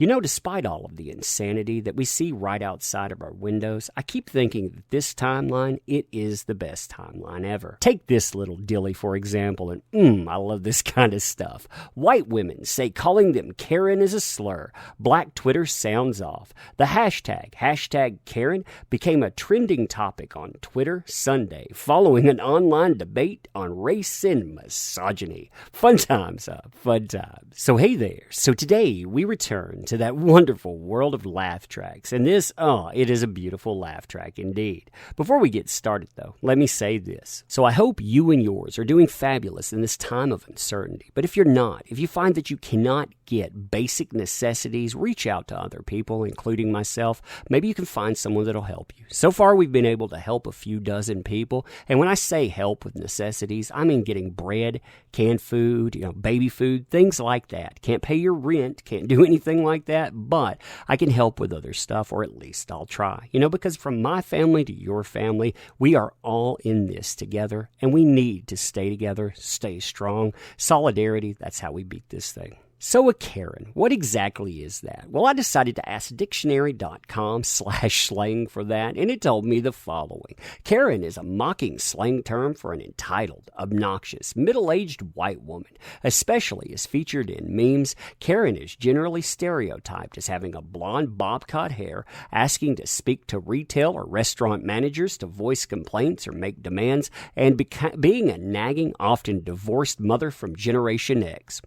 You know, despite all of the insanity that we see right outside of our windows, I keep thinking that this timeline, it is the best timeline ever. Take this little dilly, for example, and I love this kind of stuff. White women say calling them Karen is a slur. Black Twitter sounds off. The hashtag Karen, became a trending topic on Twitter Sunday, following an online debate on race and misogyny. Fun times, fun times. So hey there. So today we return to that wonderful world of laugh tracks. And this, it is a beautiful laugh track indeed. Before we get started, though, let me say this. So I hope you and yours are doing fabulous in this time of uncertainty. But if you're not, if you find that you cannot get basic necessities, reach out to other people, including myself. Maybe you can find someone that'll help you. So far, we've been able to help a few dozen people. And when I say help with necessities, I mean getting bread, canned food, baby food, things like that. Can't pay your rent, can't do anything like that, but I can help with other stuff, or at least I'll try. Because from my family to your family, we are all in this together, and we need to stay together, stay strong. Solidarity, that's how we beat this thing. So a Karen, what exactly is that? Well, I decided to ask dictionary.com/slang for that, and it told me the following. Karen is a mocking slang term for an entitled, obnoxious, middle-aged white woman, especially as featured in memes. Karen is generally stereotyped as having a blonde bob-cut hair, asking to speak to retail or restaurant managers to voice complaints or make demands, and being a nagging, often divorced mother from Generation X.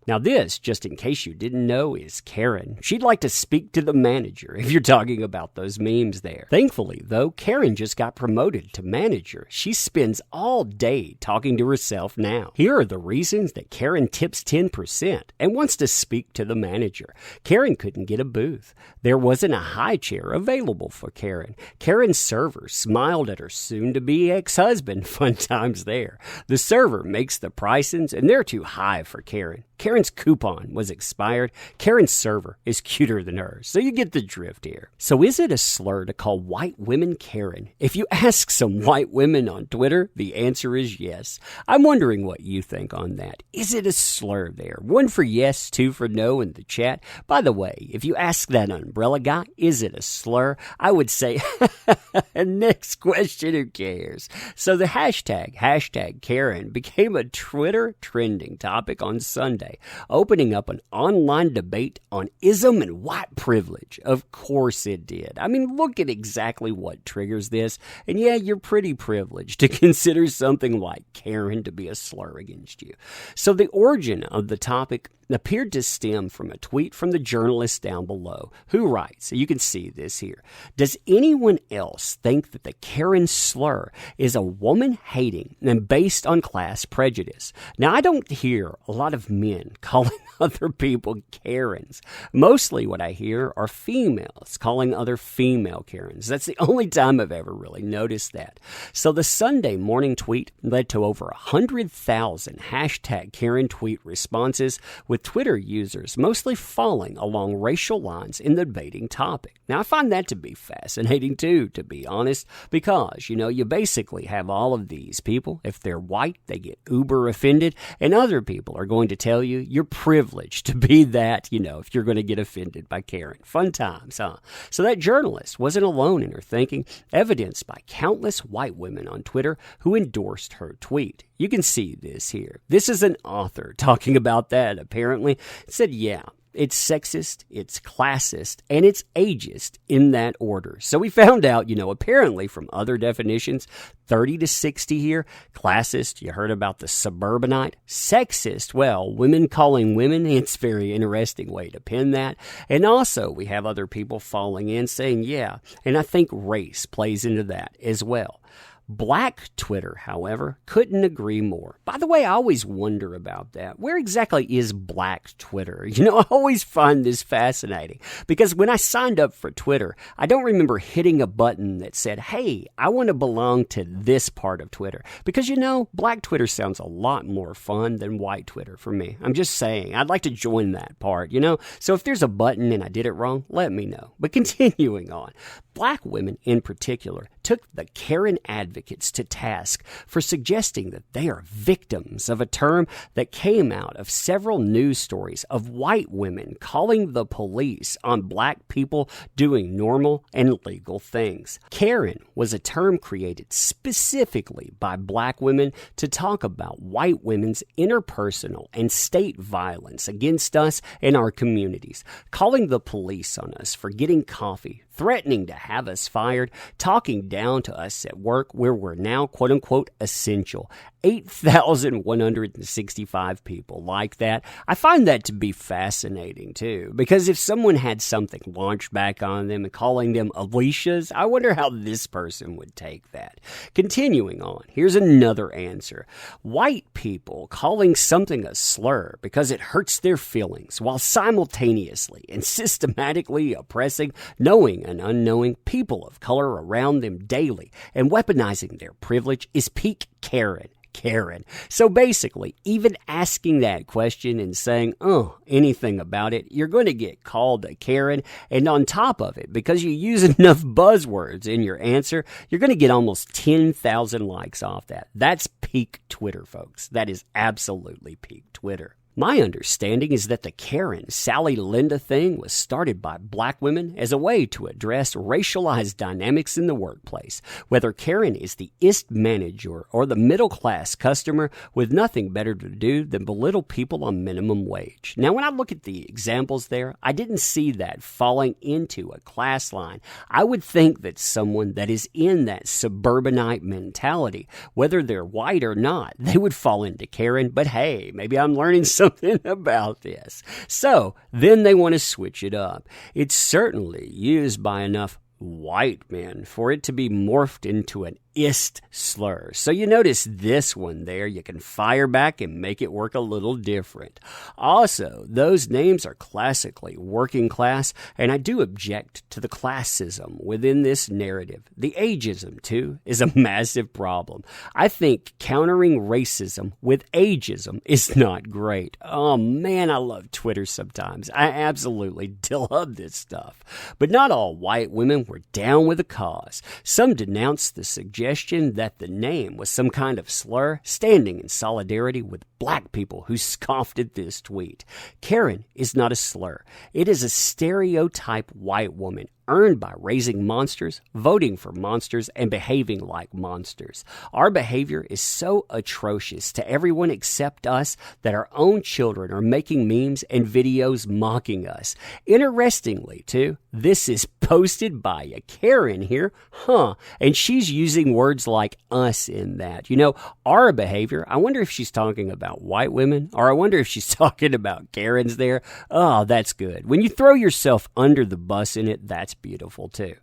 Now this, just in case you didn't know, is Karen. She'd like to speak to the manager, if you're talking about those memes there. Thankfully, though, Karen just got promoted to manager. She spends all day talking to herself now. Here are the reasons that Karen tips 10% and wants to speak to the manager. Karen couldn't get a booth. There wasn't a high chair available for Karen. Karen's server smiled at her soon-to-be ex-husband. Fun times there. The server makes the pricings, and they're too high for Karen. Karen's coupon was expired. Karen's server is cuter than hers. So you get the drift here. So is it a slur to call white women Karen? If you ask some white women on Twitter, the answer is yes. I'm wondering what you think on that. Is it a slur there? 1 for yes, 2 for no in the chat. By the way, if you ask that umbrella guy, is it a slur? I would say, next question, who cares? So the hashtag Karen became a Twitter trending topic on Sunday, opening up an online debate on ism and white privilege. Of course it did. I mean, look at exactly what triggers this. And yeah, you're pretty privileged to consider something like Karen to be a slur against you. So the origin of the topic appeared to stem from a tweet from the journalist down below, who writes, so you can see this here, does anyone else think that the Karen slur is a woman-hating and based on class prejudice? Now, I don't hear a lot of men calling other people Karens. Mostly what I hear are females calling other female Karens. That's the only time I've ever really noticed that. So the Sunday morning tweet led to over 100,000 hashtag Karen tweet responses, with Twitter users mostly falling along racial lines in the debating topic. Now, I find that to be fascinating too, to be honest, because, you basically have all of these people. If they're white, they get uber offended, and other people are going to tell you you're privileged to be that, if you're going to get offended by Karen. Fun times, huh? So that journalist wasn't alone in her thinking, evidenced by countless white women on Twitter who endorsed her tweet. You can see this here. This is an author talking about that, apparently. It said, yeah, it's sexist, it's classist, and it's ageist in that order. So we found out, apparently from other definitions, 30 to 60 here. Classist, you heard about the suburbanite. Sexist, well, women calling women. It's a very interesting way to pin that. And also, we have other people falling in saying, yeah, and I think race plays into that as well. Black Twitter, however, couldn't agree more. By the way, I always wonder about that. Where exactly is Black Twitter? I always find this fascinating because when I signed up for Twitter, I don't remember hitting a button that said, hey, I want to belong to this part of Twitter. Because, Black Twitter sounds a lot more fun than white Twitter for me. I'm just saying, I'd like to join that part, So if there's a button and I did it wrong, let me know. But continuing on, Black women in particular took the Karen advocate advocates to task for suggesting that they are victims of a term that came out of several news stories of white women calling the police on black people doing normal and legal things. Karen was a term created specifically by black women to talk about white women's interpersonal and state violence against us and our communities, calling the police on us for getting coffee, threatening to have us fired, talking down to us at work where we're now quote-unquote essential. 8,165 people like that. I find that to be fascinating, too, because if someone had something launched back on them and calling them Alicias, I wonder how this person would take that. Continuing on, here's another answer. White people calling something a slur because it hurts their feelings while simultaneously and systematically oppressing knowing and unknowing people of color around them daily and weaponizing their privilege is peak Karen. So basically, even asking that question and saying, anything about it, you're going to get called a Karen. And on top of it, because you use enough buzzwords in your answer, you're going to get almost 10,000 likes off that. That's peak Twitter, folks. That is absolutely peak Twitter. My understanding is that the Karen, Sally, Linda thing was started by black women as a way to address racialized dynamics in the workplace, whether Karen is the IST manager or the middle-class customer with nothing better to do than belittle people on minimum wage. Now, when I look at the examples there, I didn't see that falling into a class line. I would think that someone that is in that suburbanite mentality, whether they're white or not, they would fall into Karen, but hey, maybe I'm learning something about this. So then they want to switch it up. It's certainly used by enough white men for it to be morphed into an ist slur. So you notice this one there, you can fire back and make it work a little different. Also, those names are classically working class, and I do object to the classism within this narrative. The ageism, too, is a massive problem. I think countering racism with ageism is not great. Oh man, I love Twitter sometimes. I absolutely love this stuff. But not all white women were down with the cause. Some denounced the suggestion that the name was some kind of slur, standing in solidarity with black people who scoffed at this tweet. Karen is not a slur. It is a stereotype white woman earned by raising monsters, voting for monsters, and behaving like monsters. Our behavior is so atrocious to everyone except us that our own children are making memes and videos mocking us. Interestingly, too, this is posted by a Karen here, and she's using words like us in that. You know, our behavior, I wonder if she's talking about white women, or I wonder if she's talking about Karens there. Oh, that's good. When you throw yourself under the bus in it, that's beautiful too.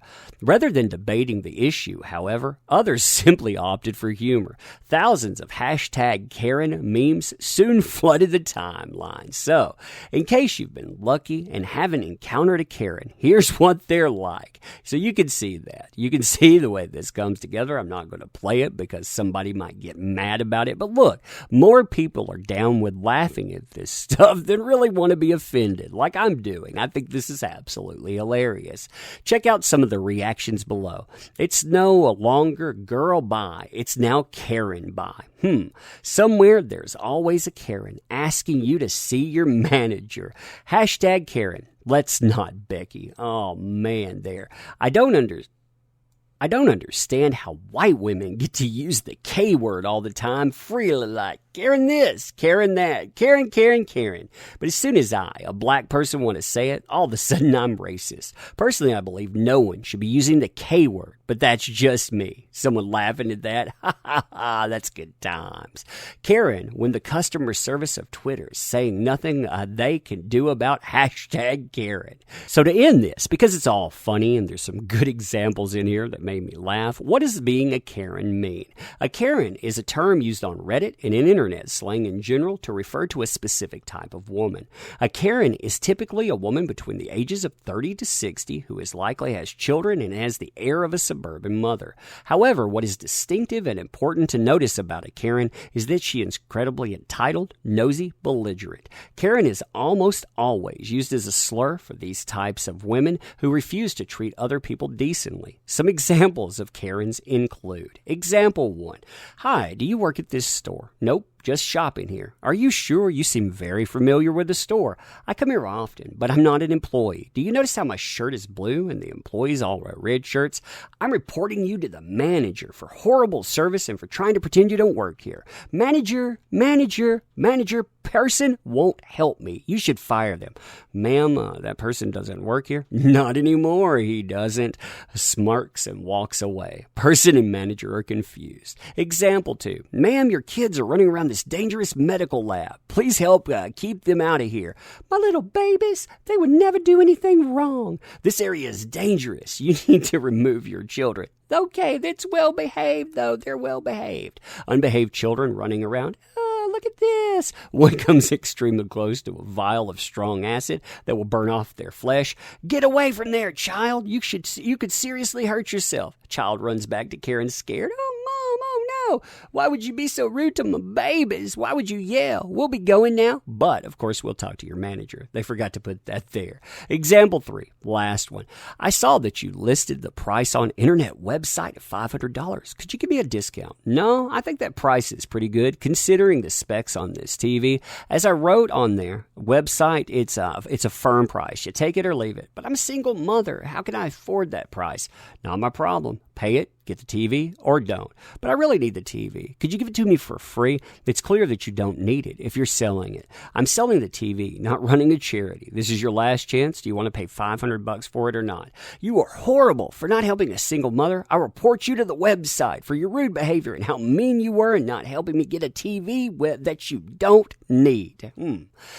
Rather than debating the issue, however, others simply opted for humor. Thousands of hashtag Karen memes soon flooded the timeline. So, in case you've been lucky and haven't encountered a Karen, here's what they're like. So you can see that. You can see the way this comes together. I'm not going to play it because somebody might get mad about it. But look, more people are down with laughing at this stuff than really want to be offended, like I'm doing. I think this is absolutely hilarious. Check out some of the reactions below. It's no longer girl bye. It's now Karen bye. Somewhere there's always a Karen asking you to see your manager. Hashtag Karen. Let's not, Becky. Oh, man, there. I don't understand how white women get to use the K word all the time, freely like Karen this, Karen that, Karen. But as soon as I, a black person, want to say it, all of a sudden I'm racist. Personally, I believe no one should be using the K word, but that's just me. Someone laughing at that? Ha ha ha, that's good times. Karen, when the customer service of Twitter is saying nothing they can do about hashtag Karen. So to end this, because it's all funny and there's some good examples in here that made me laugh, what does being a Karen mean? A Karen is a term used on Reddit and in internet slang in general to refer to a specific type of woman. A Karen is typically a woman between the ages of 30 to 60 who is likely has children and has the air of a suburban suburban mother. However, what is distinctive and important to notice about a Karen is that she is incredibly entitled, nosy, belligerent. Karen is almost always used as a slur for these types of women who refuse to treat other people decently. Some examples of Karens include: Example 1. Hi, do you work at this store? Nope. Just shopping here. Are you sure? You seem very familiar with the store. I come here often, but I'm not an employee. Do you notice how my shirt is blue and the employees all wear red shirts? I'm reporting you to the manager for horrible service and for trying to pretend you don't work here. Manager, person won't help me. You should fire them. Ma'am, that person doesn't work here? Not anymore, he doesn't. Smirks and walks away. Person and manager are confused. Example 2. Ma'am, your kids are running around this dangerous medical lab. Please help keep them out of here. My little babies, they would never do anything wrong. This area is dangerous. You need to remove your children. Okay, that's well behaved, though. They're well behaved. Unbehaved children running around. Look at this. One comes extremely close to a vial of strong acid that will burn off their flesh. Get away from there, child. You could seriously hurt yourself. Child runs back to Karen scared. Oh, Mom, oh no. Why would you be so rude to my babies? Why would you yell? We'll be going now. But, of course, we'll talk to your manager. They forgot to put that there. Example 3, last one. I saw that you listed the price on internet website at $500. Could you give me a discount? No, I think that price is pretty good considering the specs on this TV. As I wrote on their website, it's a firm price. You take it or leave it. But I'm a single mother. How can I afford that price? Not my problem. Pay it, get the TV, or don't. But I really need the TV. Could you give it to me for free? It's clear that you don't need it if you're selling it. I'm selling the TV, not running a charity. This is your last chance. Do you want to pay $500 for it or not? You are horrible for not helping a single mother. I'll report you to the website for your rude behavior and how mean you were in not helping me get a TV that you don't need.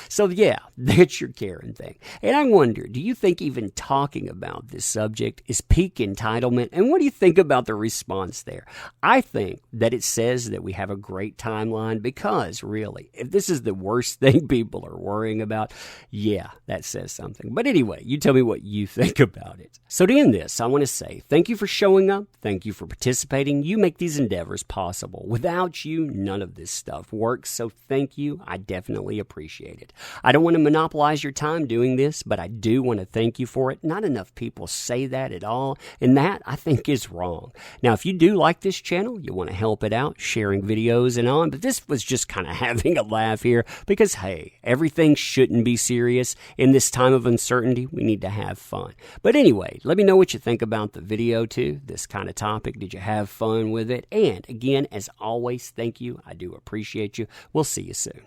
So yeah, that's your Karen thing. And I wonder, do you think even talking about this subject is peak entitlement? And what do you think about the response there? I think that it says that we have a great timeline because, really, if this is the worst thing people are worrying about, yeah, that says something. But anyway, you tell me what you think about it. So to end this, I want to say thank you for showing up. Thank you for participating. You make these endeavors possible. Without you, none of this stuff works. So thank you. I definitely appreciate it. I don't want to monopolize your time doing this, but I do want to thank you for it. Not enough people say that at all, and that, I think, is wrong. Now, if you do like this channel, you want to help it out, sharing videos and on, but this was just kind of having a laugh here because, hey, everything shouldn't be serious. In this time of uncertainty, we need to have fun. But anyway, let me know what you think about the video too, this kind of topic. Did you have fun with it? And again, as always, thank you. I do appreciate you. We'll see you soon.